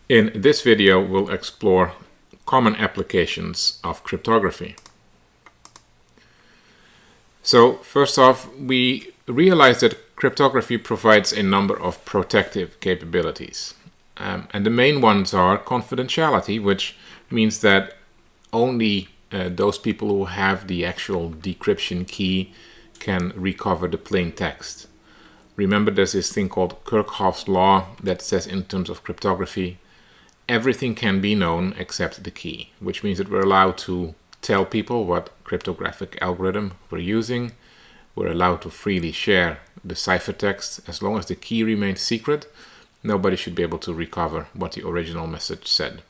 In this video, we'll explore common applications of cryptography. So first off, we realize that cryptography provides a number of protective capabilities. And the main ones are confidentiality, which means that only those people who have the actual decryption key can recover the plain text. Remember, there's this thing called Kirchhoff's law that says in terms of cryptography, everything can be known except the key, which means that we're allowed to tell people what cryptographic algorithm we're using. We're allowed to freely share the ciphertext as long as the key remains secret. Nobody should be able to recover what the original message said.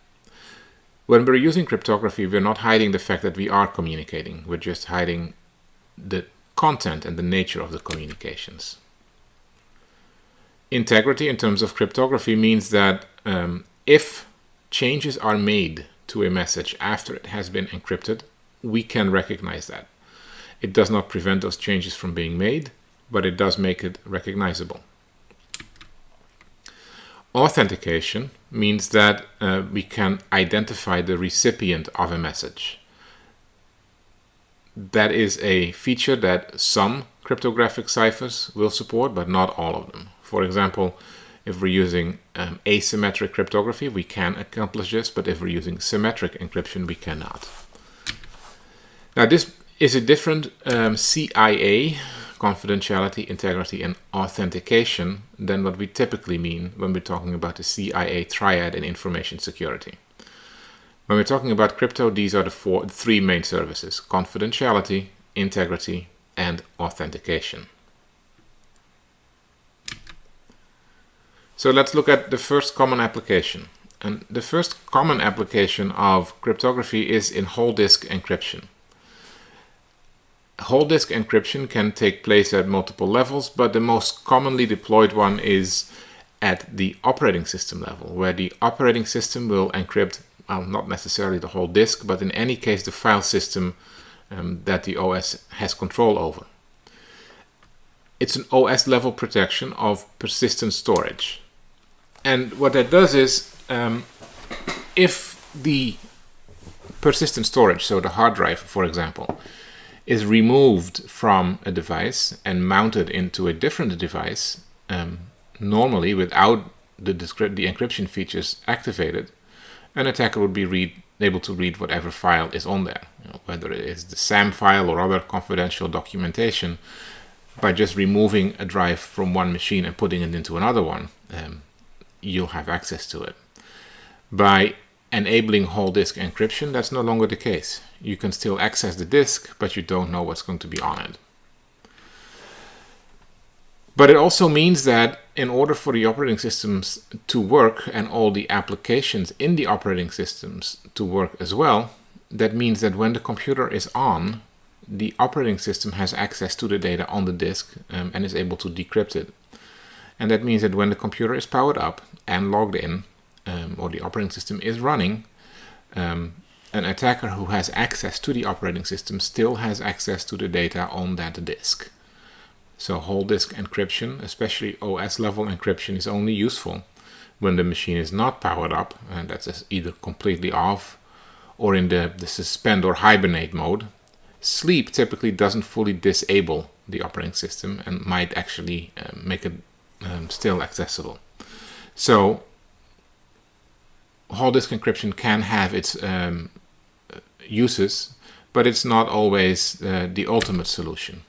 When we're using cryptography, we're not hiding the fact that we are communicating. We're just hiding the content and the nature of the communications. Integrity in terms of cryptography means that if changes are made to a message after it has been encrypted, we can recognize that. It does not prevent those changes from being made, but it does make it recognizable. Authentication means that we can identify the recipient of a message. That is a feature that some cryptographic ciphers will support, but not all of them. For example, if we're using asymmetric cryptography, we can accomplish this, but if we're using symmetric encryption, we cannot. Now, this is a different CIA, confidentiality, integrity, and authentication, than what we typically mean when we're talking about the CIA triad in information security. When we're talking about crypto, these are the three main services: confidentiality, integrity, and authentication. So let's look at the first common application. And the first common application of cryptography is in whole disk encryption. Whole disk encryption can take place at multiple levels, but the most commonly deployed one is at the operating system level, where the operating system will encrypt, well, not necessarily the whole disk, but in any case the file system that the OS has control over. It's an OS level protection of persistent storage. And what that does is, if the persistent storage, so the hard drive, for example, is removed from a device and mounted into a different device, normally without the encryption features activated, an attacker would be able to read whatever file is on there, whether it is the SAM file or other confidential documentation. By just removing a drive from one machine and putting it into another one, you'll have access to it. By enabling whole disk encryption, that's no longer the case. You can still access the disk, but you don't know what's going to be on it. But it also means that in order for the operating systems to work and all the applications in the operating systems to work as well, that means that when the computer is on, the operating system has access to the data on the disk and is able to decrypt it. And that means that when the computer is powered up and logged in, or the operating system is running, an attacker who has access to the operating system still has access to the data on that disk. So whole disk encryption, especially OS level encryption, is only useful when the machine is not powered up, and that's either completely off or in the suspend or hibernate mode. Sleep typically doesn't fully disable the operating system and might actually make it still accessible. So whole disk encryption can have its uses, but it's not always the ultimate solution.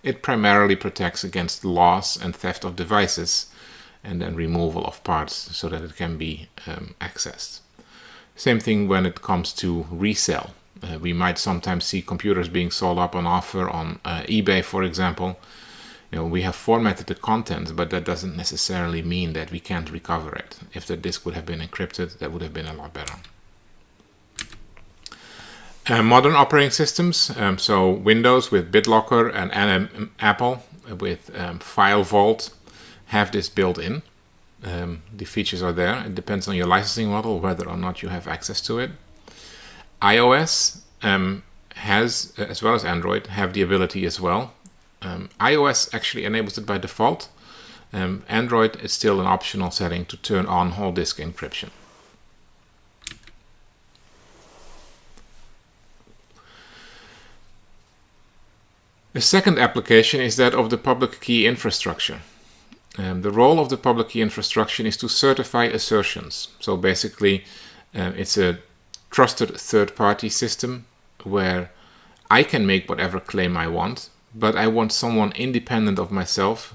It primarily protects against loss and theft of devices and then removal of parts so that it can be accessed. Same thing when it comes to resale. We might sometimes see computers being sold up on offer on eBay, for example. We have formatted the content, but that doesn't necessarily mean that we can't recover it. If the disk would have been encrypted, that would have been a lot better. Modern operating systems, so Windows with BitLocker and Apple with File Vault, have this built in. The features are there. It depends on your licensing model whether or not you have access to it. iOS has, as well as Android, have the ability as well. iOS actually enables it by default. Android is still an optional setting to turn on whole disk encryption. A second application is that of the public key infrastructure. The role of the public key infrastructure is to certify assertions. So basically, it's a trusted third-party system where I can make whatever claim I want, but I want someone independent of myself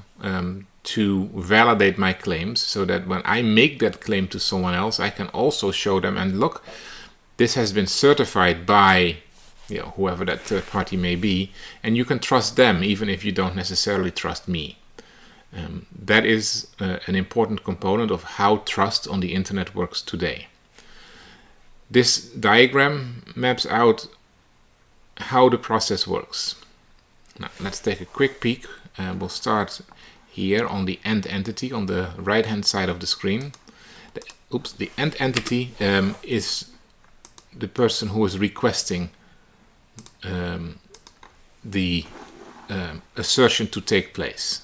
to validate my claims, so that when I make that claim to someone else, I can also show them, and look, this has been certified by whoever that third party may be, and you can trust them even if you don't necessarily trust me. That is an important component of how trust on the internet works today. This diagram maps out how the process works. Now, let's take a quick peek. We'll start here on the end entity on the right hand side of the screen. The end entity is the person who is requesting the assertion to take place.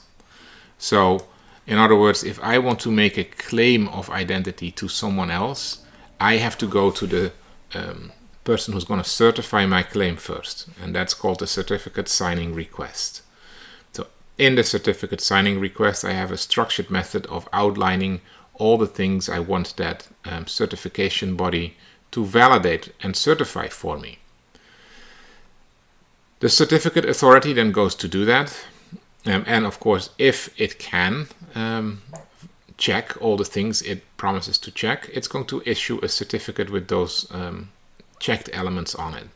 So, in other words, if I want to make a claim of identity to someone else, I have to go to the person who's going to certify my claim first, and that's called a certificate signing request. So, in the certificate signing request, I have a structured method of outlining all the things I want that certification body to validate and certify for me. The certificate authority then goes to do that. And of course, if it can check all the things it promises to check, it's going to issue a certificate with those checked elements on it.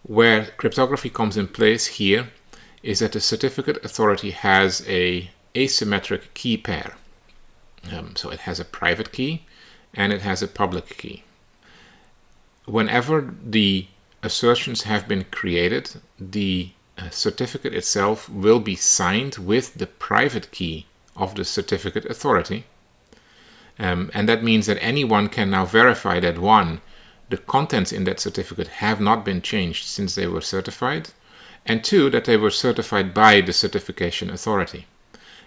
Where cryptography comes in place here is that the certificate authority has a asymmetric key pair. So it has a private key and it has a public key. Whenever the assertions have been created, the certificate itself will be signed with the private key of the certificate authority. And that means that anyone can now verify that, one, the contents in that certificate have not been changed since they were certified, and two, that they were certified by the certification authority.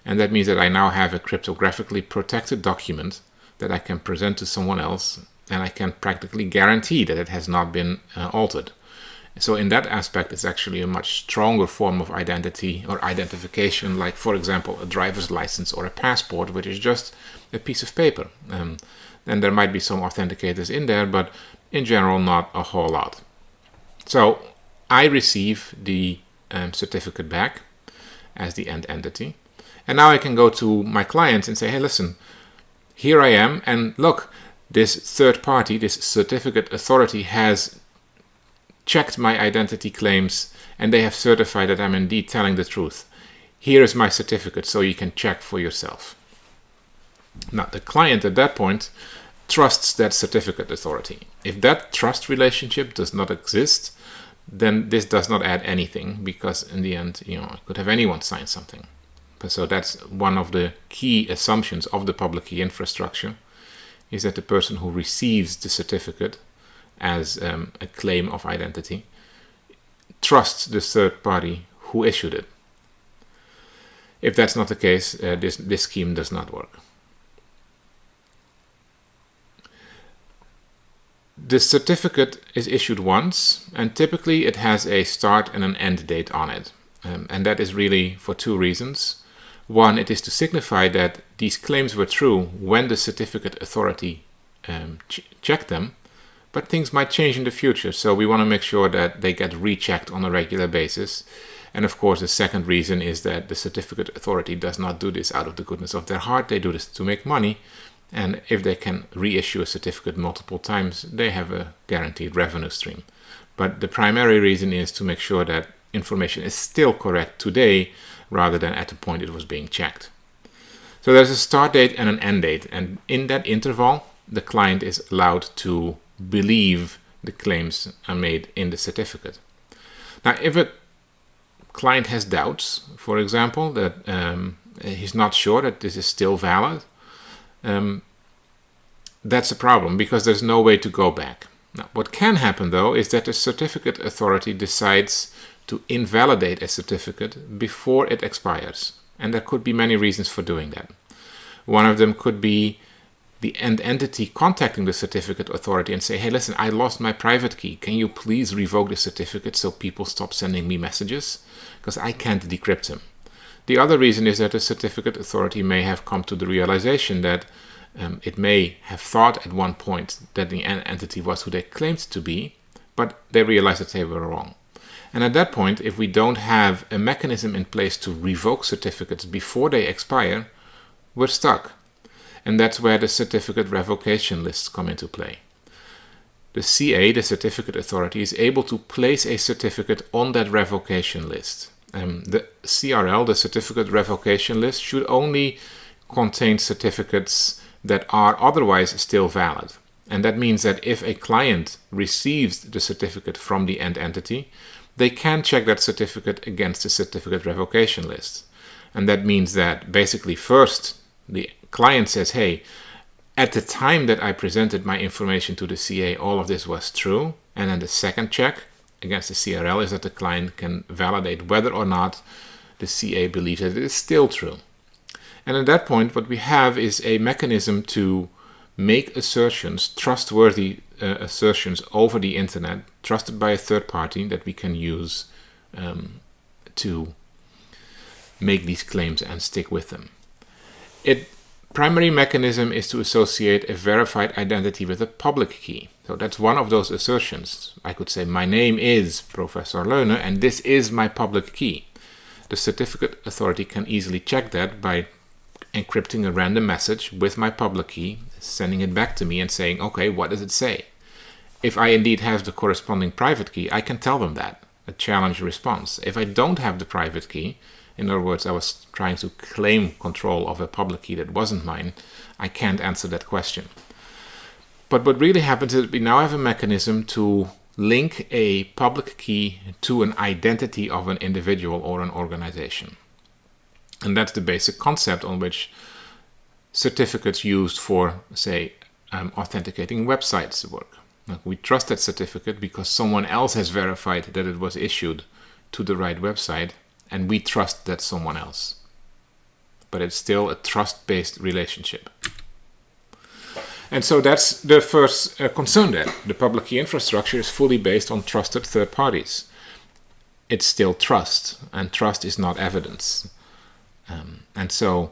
And that means that I now have a cryptographically protected document that I can present to someone else, and I can practically guarantee that it has not been altered. So in that aspect, it's actually a much stronger form of identity or identification, like, for example, a driver's license or a passport, which is just a piece of paper. And there might be some authenticators in there, but in general, not a whole lot. So I receive the certificate back as the end entity. And now I can go to my client and say, hey, listen, here I am. And look, this third party, this certificate authority has checked my identity claims, and they have certified that I'm indeed telling the truth. Here is my certificate, so you can check for yourself. Now, the client at that point trusts that certificate authority. If that trust relationship does not exist, then this does not add anything, because in the end, I could have anyone sign something. So that's one of the key assumptions of the public key infrastructure, is that the person who receives the certificate as a claim of identity trusts the third party who issued it. If that's not the case, this scheme does not work. The certificate is issued once, and typically it has a start and an end date on it. And that is really for two reasons. One, it is to signify that these claims were true when the certificate authority checked them, but things might change in the future, so we want to make sure that they get rechecked on a regular basis. And of course, the second reason is that the certificate authority does not do this out of the goodness of their heart. They do this to make money, and if they can reissue a certificate multiple times, they have a guaranteed revenue stream. But the primary reason is to make sure that information is still correct today, rather than at the point it was being checked. So there's a start date and an end date, and in that interval, the client is allowed to believe the claims are made in the certificate. Now, if a client has doubts, for example, that he's not sure that this is still valid, that's a problem, because there's no way to go back. Now, what can happen, though, is that the certificate authority decides to invalidate a certificate before it expires. And there could be many reasons for doing that. One of them could be the end entity contacting the certificate authority and say, hey, listen, I lost my private key. Can you please revoke the certificate so people stop sending me messages? Because I can't decrypt them. The other reason is that the certificate authority may have come to the realization that it may have thought at one point that the end entity was who they claimed to be, but they realized that they were wrong. And at that point, if we don't have a mechanism in place to revoke certificates before they expire, we're stuck. And that's where the certificate revocation lists come into play. The CA, the certificate authority, is able to place a certificate on that revocation list. The CRL, the certificate revocation list, should only contain certificates that are otherwise still valid. And that means that if a client receives the certificate from the end entity, they can check that certificate against the certificate revocation list. And that means that basically first the client says, hey, at the time that I presented my information to the CA, all of this was true. And then the second check against the CRL is that the client can validate whether or not the CA believes that it is still true. And at that point, what we have is a mechanism to make assertions, trustworthy assertions over the internet, trusted by a third party that we can use to make these claims and stick with them. Primary mechanism is to associate a verified identity with a public key. So that's one of those assertions. I could say my name is Professor Leune and this is my public key. The certificate authority can easily check that by encrypting a random message with my public key, sending it back to me and saying, okay, what does it say? If I indeed have the corresponding private key, I can tell them that, a challenge response. If I don't have the private key, in other words, I was trying to claim control of a public key that wasn't mine, I can't answer that question. But what really happens is we now have a mechanism to link a public key to an identity of an individual or an organization. And that's the basic concept on which certificates used for, say, authenticating websites work. We trust that certificate because someone else has verified that it was issued to the right website, and we trust that someone else. But it's still a trust-based relationship. And so that's the first concern there. The public key infrastructure is fully based on trusted third parties. It's still trust, and trust is not evidence. And so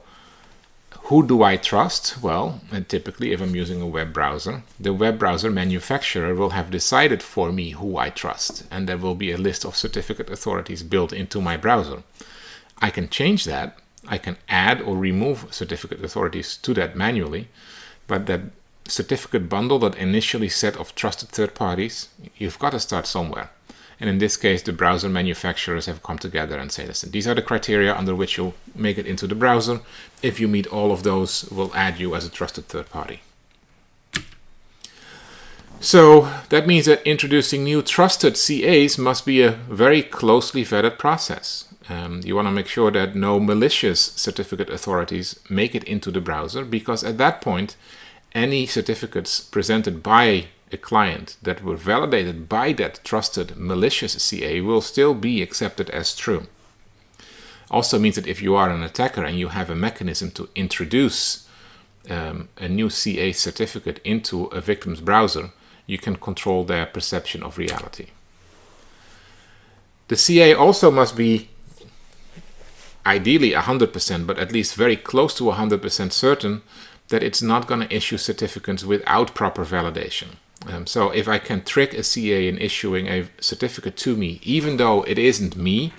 who do I trust? Well, and typically if I'm using a web browser, the web browser manufacturer will have decided for me who I trust, and there will be a list of certificate authorities built into my browser. I can change that. I can add or remove certificate authorities to that manually, but that certificate bundle, that initially set of trusted third parties, you've got to start somewhere. And in this case, the browser manufacturers have come together and say, listen, these are the criteria under which you'll make it into the browser. If you meet all of those, we'll add you as a trusted third party. So that means that introducing new trusted CAs must be a very closely vetted process. You want to make sure that no malicious certificate authorities make it into the browser, because at that point, any certificates presented by a client that were validated by that trusted malicious CA will still be accepted as true. Also means that if you are an attacker and you have a mechanism to introduce a new CA certificate into a victim's browser, you can control their perception of reality. The CA also must be ideally 100%, but at least very close to 100% certain that it's not going to issue certificates without proper validation. So if I can trick a CA in issuing a certificate to me, even though it isn't me,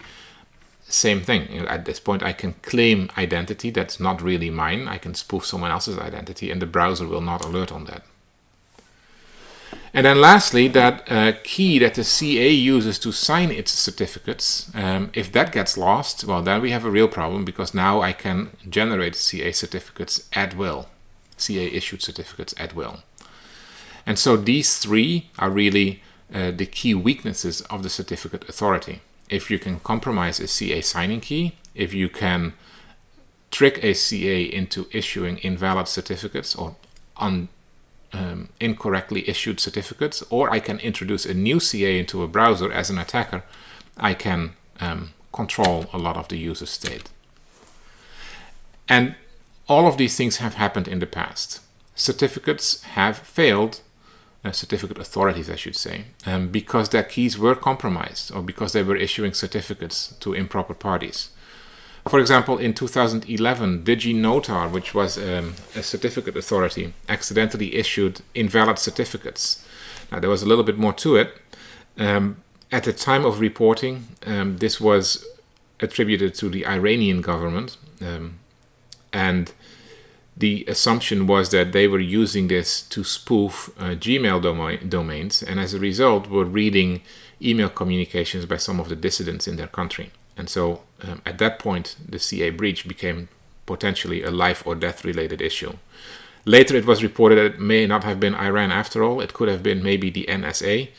same thing. At this point, I can claim identity that's not really mine. I can spoof someone else's identity, and the browser will not alert on that. And then lastly, that key that the CA uses to sign its certificates, if that gets lost, well, then we have a real problem, because now I can generate CA certificates at will, CA issued certificates at will. And so these three are really the key weaknesses of the certificate authority. If you can compromise a CA signing key, if you can trick a CA into issuing invalid certificates or incorrectly issued certificates, or I can introduce a new CA into a browser as an attacker, I can control a lot of the user state. And all of these things have happened in the past. certificates have failed, certificate authorities I should say, because their keys were compromised or because they were issuing certificates to improper parties. For example, in 2011, DigiNotar, which was a certificate authority, accidentally issued invalid certificates. Now, there was a little bit more to it. At the time of reporting, this was attributed to the Iranian government, and the assumption was that they were using this to spoof Gmail domains, and as a result were reading email communications by some of the dissidents in their country. And so at that point, the CA breach became potentially a life or death related issue. Later, it was reported that it may not have been Iran after all. It could have been maybe the NSA.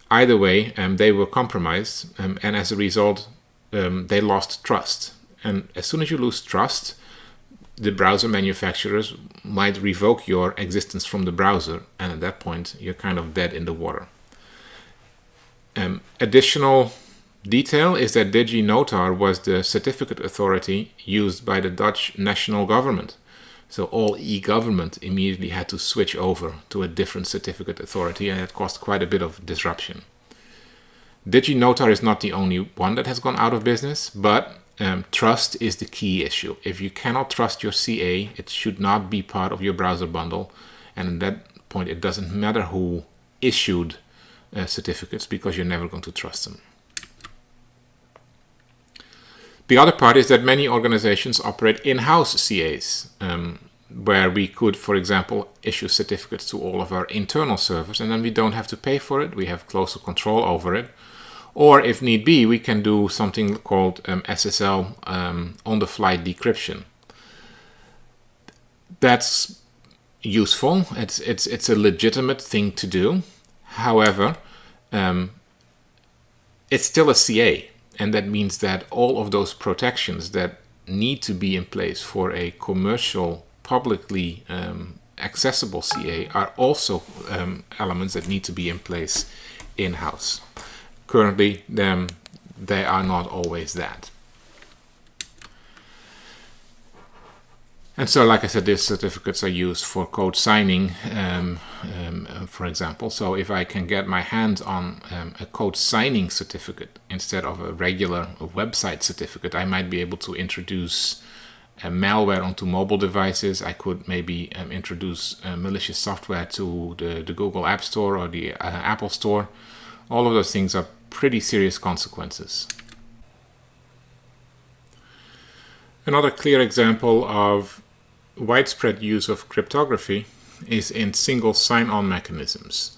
Either way, they were compromised, and as a result, they lost trust. And as soon as you lose trust, the browser manufacturers might revoke your existence from the browser, and at that point, you're kind of dead in the water. Additional detail is that DigiNotar was the certificate authority used by the Dutch national government. So all e-government immediately had to switch over to a different certificate authority, and it caused quite a bit of disruption. DigiNotar is not the only one that has gone out of business, but trust is the key issue. If you cannot trust your CA, it should not be part of your browser bundle, and at that point it doesn't matter who issued certificates, because you're never going to trust them. The other part is that many organizations operate in-house CAs, where we could, for example, issue certificates to all of our internal servers, and then we don't have to pay for it. We have closer control over it. Or if need be, we can do something called SSL on-the-fly decryption. That's useful. It's a legitimate thing to do. However, it's still a CA. And that means that all of those protections that need to be in place for a commercial, publicly accessible CA are also elements that need to be in place in-house. Currently, they are not always that. And so, like I said, these certificates are used for code signing, for example. So if I can get my hands on a code signing certificate instead of a regular website certificate, I might be able to introduce malware onto mobile devices. I could maybe introduce malicious software to the Google App Store or the Apple Store. All of those things are pretty serious consequences. Another clear example of widespread use of cryptography is in single sign-on mechanisms.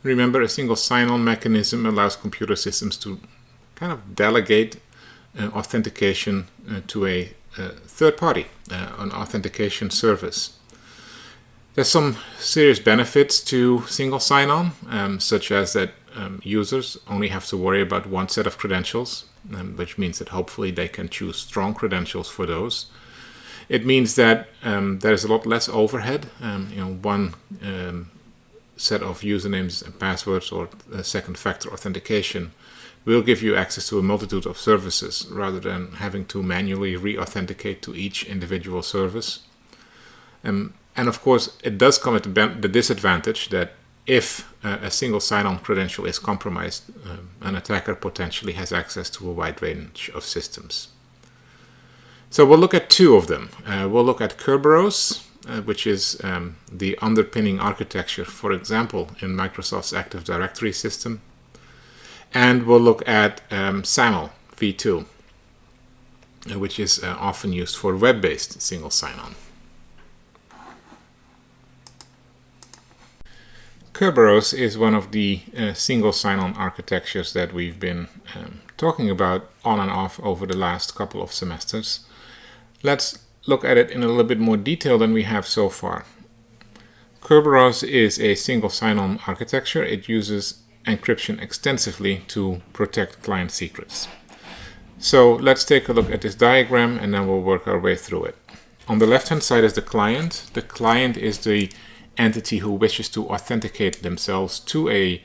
Remember, a single sign-on mechanism allows computer systems to kind of delegate authentication to a third party, an authentication service. There's some serious benefits to single sign-on, such as that users only have to worry about one set of credentials, which means that hopefully they can choose strong credentials for those. It means that there's a lot less overhead. One set of usernames and passwords or second factor authentication will give you access to a multitude of services rather than having to manually re-authenticate to each individual service. And of course, it does come at the disadvantage that if a single sign-on credential is compromised, an attacker potentially has access to a wide range of systems. So we'll look at two of them. We'll look at Kerberos, which is the underpinning architecture, for example, in Microsoft's Active Directory system. And we'll look at SAML v2, which is often used for web-based single sign-on. Kerberos is one of the single sign-on architectures that we've been talking about on and off over the last couple of semesters. Let's look at it in a little bit more detail than we have so far. Kerberos is a single sign-on architecture. It uses encryption extensively to protect client secrets. So let's take a look at this diagram and then we'll work our way through it. On the left-hand side is the client. The client is the entity who wishes to authenticate themselves to a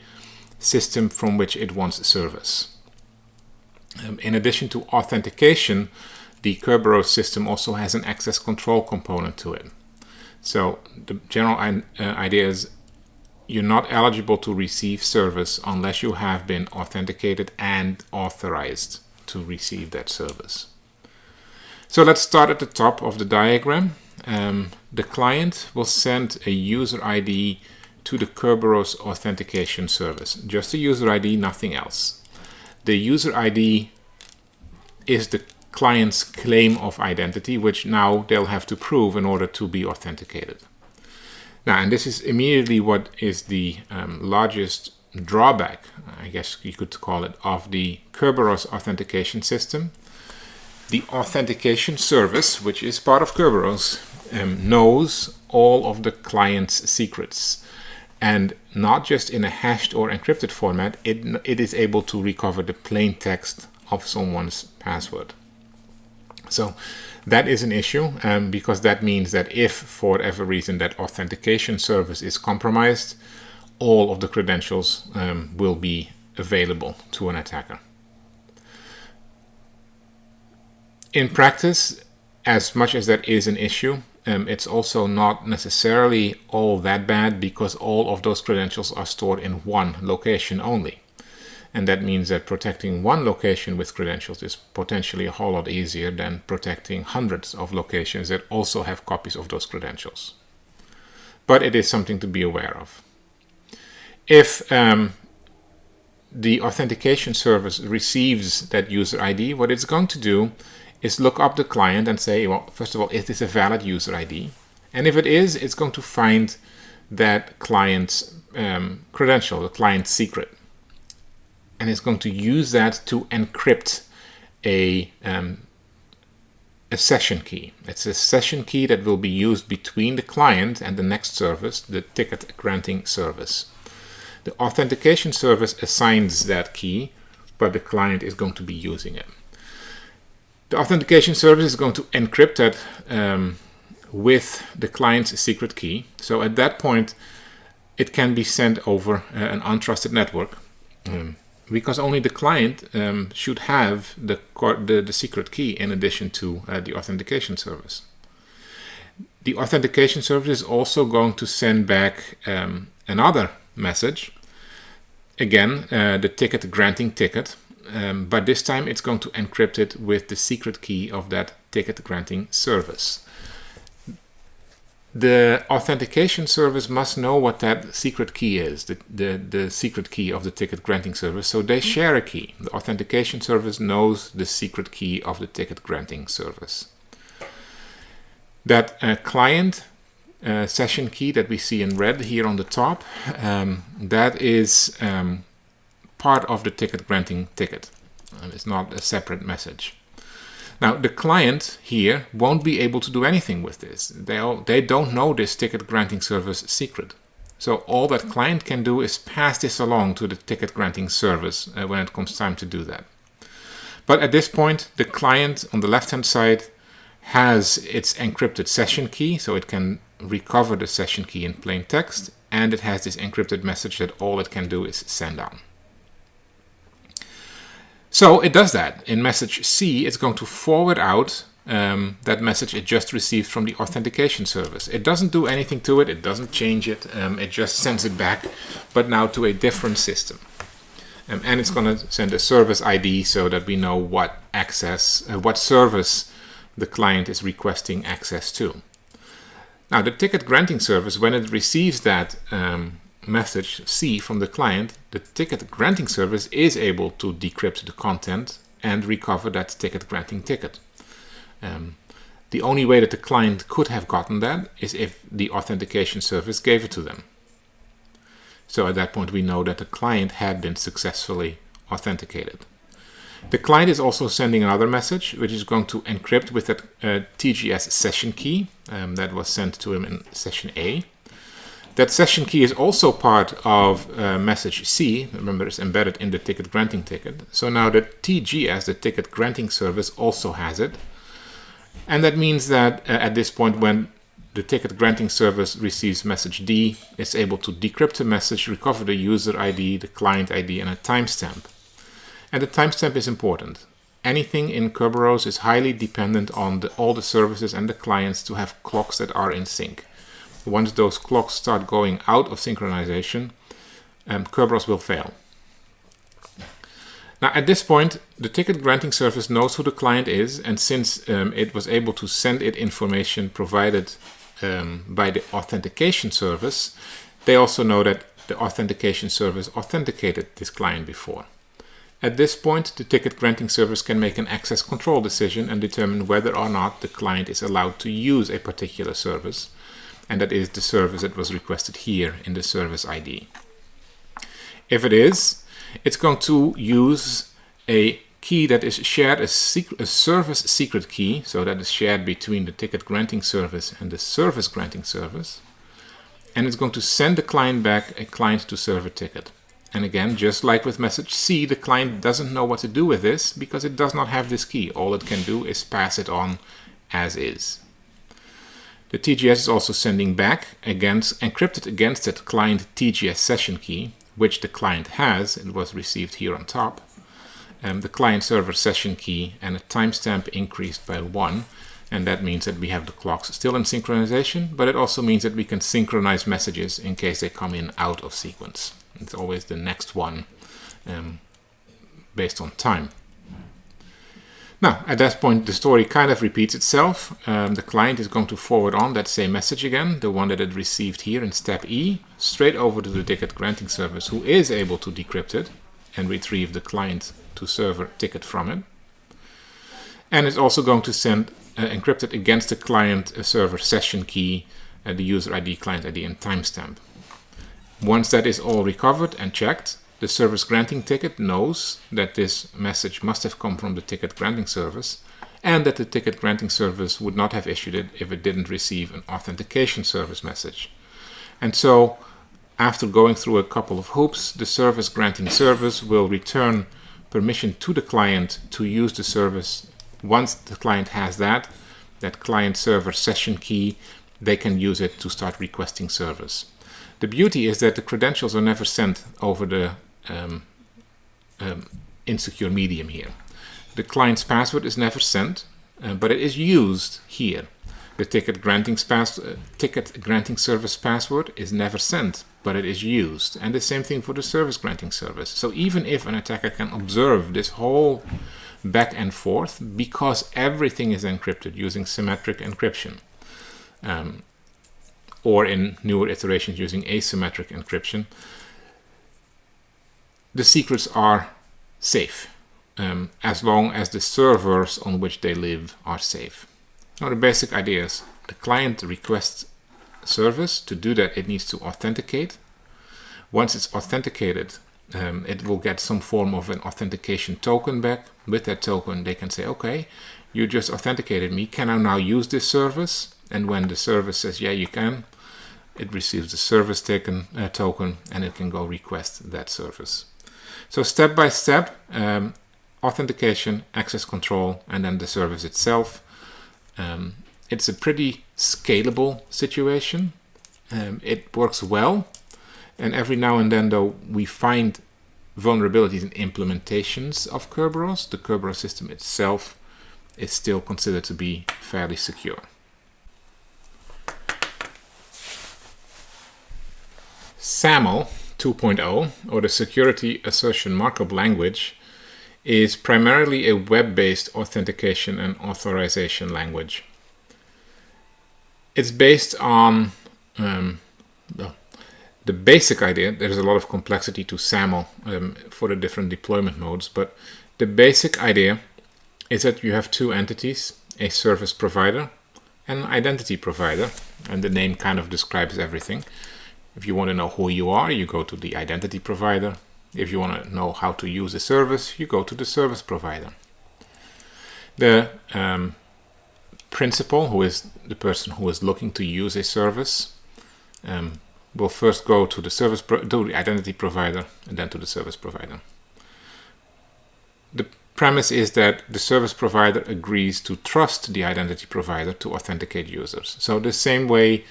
system from which it wants service. In addition to authentication, the Kerberos system also has an access control component to it. So the general idea is you're not eligible to receive service unless you have been authenticated and authorized to receive that service. So let's start at the top of the diagram. The client will send a user ID to the Kerberos authentication service. Just a user ID, nothing else. The user ID is the client's claim of identity, which now they'll have to prove in order to be authenticated. Now, and this is immediately what is the largest drawback, I guess you could call it, of the Kerberos authentication system. The authentication service, which is part of Kerberos, knows all of the client's secrets. And not just in a hashed or encrypted format, it is able to recover the plain text of someone's password. So that is an issue because that means that if for whatever reason that authentication service is compromised, all of the credentials will be available to an attacker. In practice, as much as that is an issue, it's also not necessarily all that bad because all of those credentials are stored in one location only. And that means that protecting one location with credentials is potentially a whole lot easier than protecting hundreds of locations that also have copies of those credentials. But it is something to be aware of. If the authentication service receives that user ID, what it's going to do is look up the client and say, well, first of all, is this a valid user ID? And if it is, it's going to find that client's credential, the client's secret. And it's going to use that to encrypt a session key. It's a session key that will be used between the client and the next service, the ticket granting service. The authentication service assigns that key, but the client is going to be using it. The authentication service is going to encrypt that with the client's secret key. So at that point, it can be sent over an untrusted network because only the client should have the secret key in addition to the authentication service. The authentication service is also going to send back another message. Again, the ticket granting ticket. But this time it's going to encrypt it with the secret key of that ticket granting service. The authentication service must know what that secret key is, the secret key of the ticket granting service, so they share a key. The authentication service knows the secret key of the ticket granting service. That client session key that we see in red here on the top, that is part of the ticket granting ticket. It's not a separate message. Now the client here won't be able to do anything with this. They don't know this ticket granting service secret. So all that client can do is pass this along to the ticket granting service when it comes time to do that. But at this point, the client on the left hand side has its encrypted session key, so it can recover the session key in plain text, and it has this encrypted message that all it can do is send on. So it does that. In message C, it's going to forward out that message it just received from the authentication service. It doesn't do anything to it, it doesn't change it, it just sends it back, but now to a different system. And it's going to send a service ID so that we know what service the client is requesting access to. Now the ticket granting service, when it receives that message C from the client, the ticket granting service is able to decrypt the content and recover that ticket granting ticket. The only way that the client could have gotten that is if the authentication service gave it to them. So at that point we know that the client had been successfully authenticated. The client is also sending another message which is going to encrypt with that TGS session key that was sent to him in session A. That session key is also part of message C. Remember, it's embedded in the ticket granting ticket. So now the TGS, the ticket granting service, also has it. And that means that at this point, when the ticket granting service receives message D, it's able to decrypt the message, recover the user ID, the client ID, and a timestamp. And the timestamp is important. Anything in Kerberos is highly dependent on all the services and the clients to have clocks that are in sync. once those clocks start going out of synchronization, Kerberos will fail. Now at this point, the ticket granting service knows who the client is, and since it was able to send it information provided by the authentication service, they also know that the authentication service authenticated this client before. At this point, the ticket granting service can make an access control decision and determine whether or not the client is allowed to use a particular service, and that is the service that was requested here in the service ID. If it is, it's going to use a key that is shared, a service secret key, so that is shared between the ticket granting service and the service granting service, and it's going to send the client back a client to server ticket. And again, just like with message C, the client doesn't know what to do with this because it does not have this key. All it can do is pass it on as is. The TGS is also sending back encrypted against that client TGS session key, which the client has. It was received here on top. The client server session key and a timestamp increased by 1. And that means that we have the clocks still in synchronization, but it also means that we can synchronize messages in case they come in out of sequence. It's always the next one based on time. Now, at that point, the story kind of repeats itself. The client is going to forward on that same message again, the one that it received here in step E, straight over to the ticket granting service, who is able to decrypt it and retrieve the client to server ticket from it. And it's also going to send encrypted against the client server session key, the user ID, client ID, and timestamp. Once that is all recovered and checked, the service granting ticket knows that this message must have come from the ticket granting service and that the ticket granting service would not have issued it if it didn't receive an authentication service message. And so, after going through a couple of hoops, the service granting service will return permission to the client to use the service. Once the client has that client server session key, they can use it to start requesting service. The beauty is that the credentials are never sent over the insecure medium here. The client's password is never sent, but it is used here. The ticket granting service password is never sent, but it is used. And the same thing for the service granting service. So even if an attacker can observe this whole back and forth, because everything is encrypted using symmetric encryption, or in newer iterations using asymmetric encryption, the secrets are safe, as long as the servers on which they live are safe. Now the basic idea is the client requests service. To do that, it needs to authenticate. Once it's authenticated, it will get some form of an authentication token back. With that token, they can say, okay, you just authenticated me. Can I now use this service? And when the service says, yeah, you can, it receives the service token and it can go request that service. So step by step, authentication, access control, and then the service itself. It's a pretty scalable situation. It works well. And every now and then, though, we find vulnerabilities in implementations of Kerberos. The Kerberos system itself is still considered to be fairly secure. SAML 2.0, or the Security Assertion Markup Language, is primarily a web-based authentication and authorization language. It's based on the basic idea. There's a lot of complexity to SAML for the different deployment modes, but the basic idea is that you have two entities, a service provider and an identity provider, and the name kind of describes everything. If you want to know who you are, you go to the identity provider. If you want to know how to use the service, you go to the service provider. The principal, who is the person who is looking to use a service, will first go to the identity provider and then to the service provider. The premise is that the service provider agrees to trust the identity provider to authenticate users. So the same way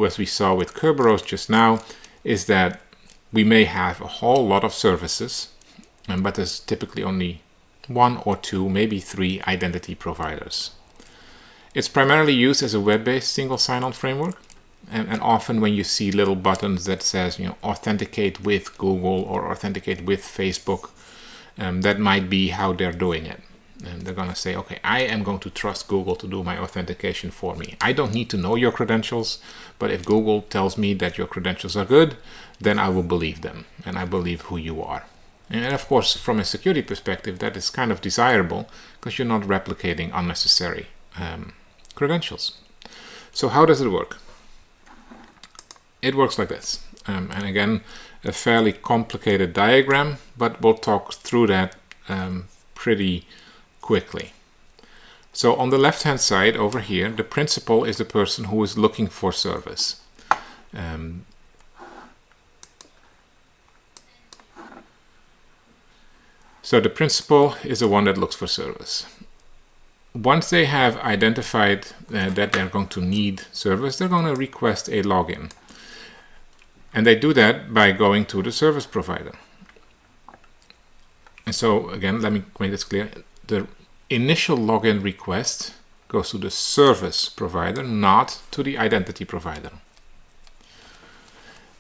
as we saw with Kerberos just now, is that we may have a whole lot of services, but there's typically only one or two, maybe three identity providers. It's primarily used as a web-based single sign-on framework. and often when you see little buttons that says, authenticate with Google or authenticate with Facebook, that might be how they're doing it. And they're going to say, okay, I am going to trust Google to do my authentication for me. I don't need to know your credentials, but if Google tells me that your credentials are good, then I will believe them, and I believe who you are. And of course, from a security perspective, that is kind of desirable because you're not replicating unnecessary credentials. So how does it work? It works like this. And again, a fairly complicated diagram, but we'll talk through that pretty quickly. So on the left hand side over here, the principal is the person who is looking for service. So the principal is the one that looks for service. Once they have identified that they're going to need service, they're going to request a login. And they do that by going to the service provider. And so again, let me make this clear. The initial login request goes to the service provider, not to the identity provider.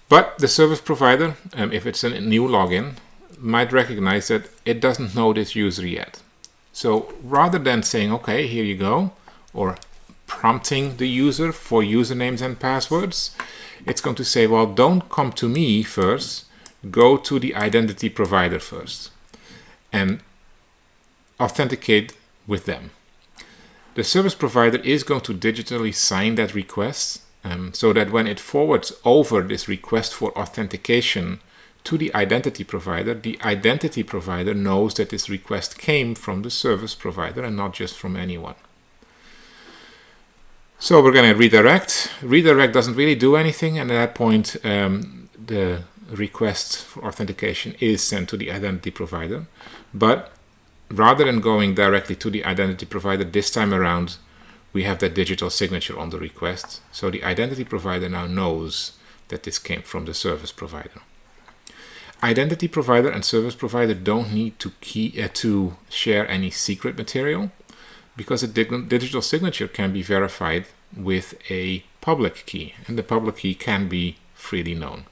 But the service provider, if it's a new login, might recognize that it doesn't know this user yet. So rather than saying, okay, here you go, or prompting the user for usernames and passwords, it's going to say, well, don't come to me first, go to the identity provider first and authenticate with them. The service provider is going to digitally sign that request so that when it forwards over this request for authentication to the identity provider knows that this request came from the service provider and not just from anyone. So we're going to redirect. Redirect doesn't really do anything, and at that point the request for authentication is sent to the identity provider. But rather than going directly to the identity provider, this time around we have that digital signature on the request. So the identity provider now knows that this came from the service provider. Identity provider and service provider don't need to share any secret material, because a digital signature can be verified with a public key, and the public key can be freely known.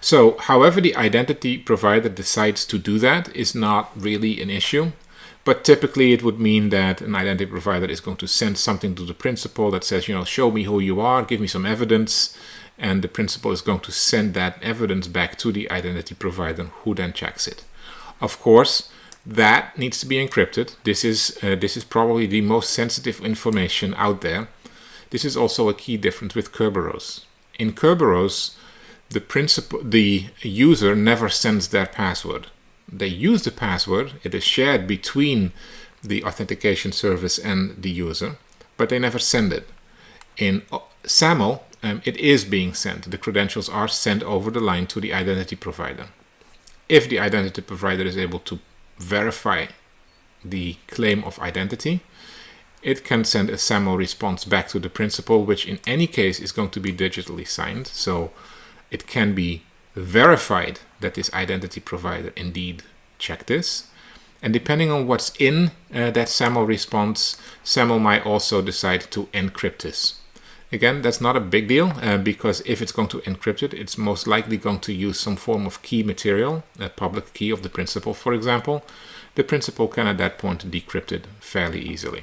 So, however the identity provider decides to do that is not really an issue, but typically it would mean that an identity provider is going to send something to the principal that says, show me who you are, give me some evidence, and the principal is going to send that evidence back to the identity provider, who then checks it. Of course, that needs to be encrypted. This is probably the most sensitive information out there. This is also a key difference with Kerberos. In Kerberos, the user never sends their password. They use the password. It is shared between the authentication service and the user, but they never send it. In SAML, it is being sent. The credentials are sent over the line to the identity provider. If the identity provider is able to verify the claim of identity, it can send a SAML response back to the principal, which in any case is going to be digitally signed. So it can be verified that this identity provider indeed checked this. And depending on what's in that SAML response, SAML might also decide to encrypt this. Again, that's not a big deal because if it's going to encrypt it, it's most likely going to use some form of key material, a public key of the principal, for example. The principal can at that point decrypt it fairly easily.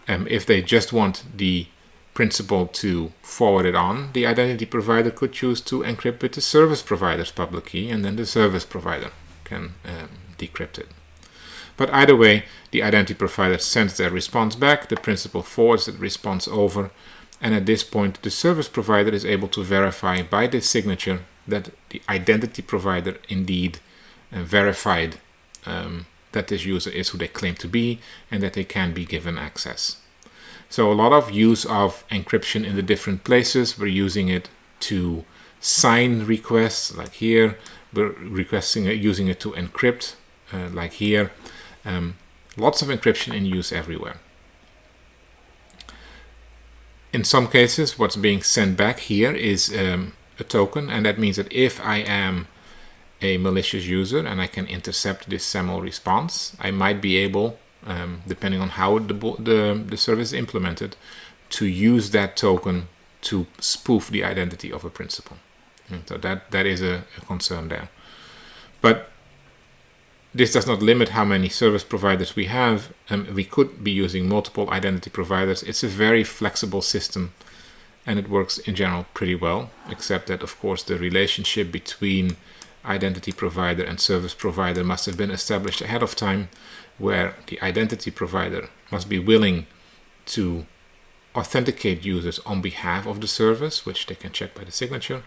If they just want the principal to forward it on, the identity provider could choose to encrypt with the service provider's public key, and then the service provider can decrypt it. But either way, the identity provider sends their response back, the principal forwards the response over, and at this point the service provider is able to verify by this signature that the identity provider indeed verified that this user is who they claim to be and that they can be given access. So a lot of use of encryption in the different places. We're using it to sign requests, like here. We're using it to encrypt, like here. Lots of encryption in use everywhere. In some cases, what's being sent back here is a token, and that means that if I am a malicious user and I can intercept this SAML response, I might be able, depending on how the service is implemented, to use that token to spoof the identity of a principal. And so that is a concern there. But this does not limit how many service providers we have. We could be using multiple identity providers. It's a very flexible system, and it works in general pretty well, except that, of course, the relationship between identity provider and service provider must have been established ahead of time, where the identity provider must be willing to authenticate users on behalf of the service, which they can check by the signature,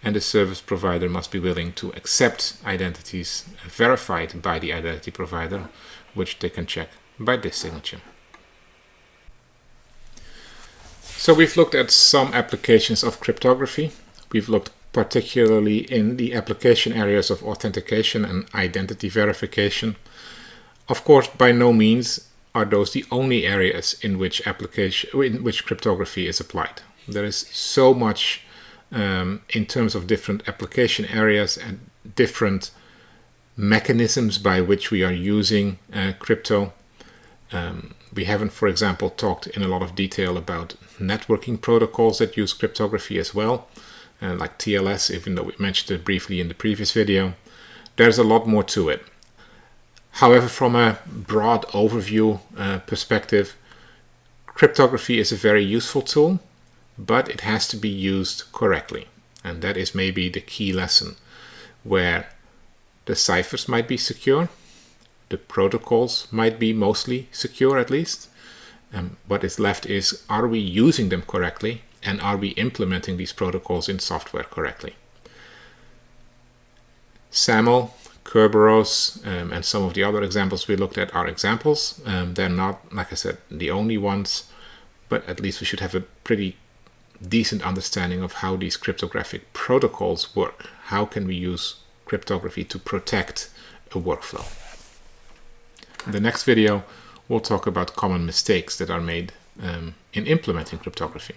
and the service provider must be willing to accept identities verified by the identity provider, which they can check by this signature. So we've looked at some applications of cryptography. We've looked particularly in the application areas of authentication and identity verification. Of course, by no means are those the only areas in which cryptography is applied. There is so much in terms of different application areas and different mechanisms by which we are using crypto. We haven't, for example, talked in a lot of detail about networking protocols that use cryptography as well, like TLS, even though we mentioned it briefly in the previous video. There's a lot more to it. However, from a broad overview perspective, cryptography is a very useful tool, but it has to be used correctly. And that is maybe the key lesson, where the ciphers might be secure, the protocols might be mostly secure at least. What is left is, are we using them correctly, and are we implementing these protocols in software correctly? SAML, Kerberos, and some of the other examples we looked at are examples. They're not, like I said, the only ones, but at least we should have a pretty decent understanding of how these cryptographic protocols work. How can we use cryptography to protect a workflow? In the next video, we'll talk about common mistakes that are made in implementing cryptography.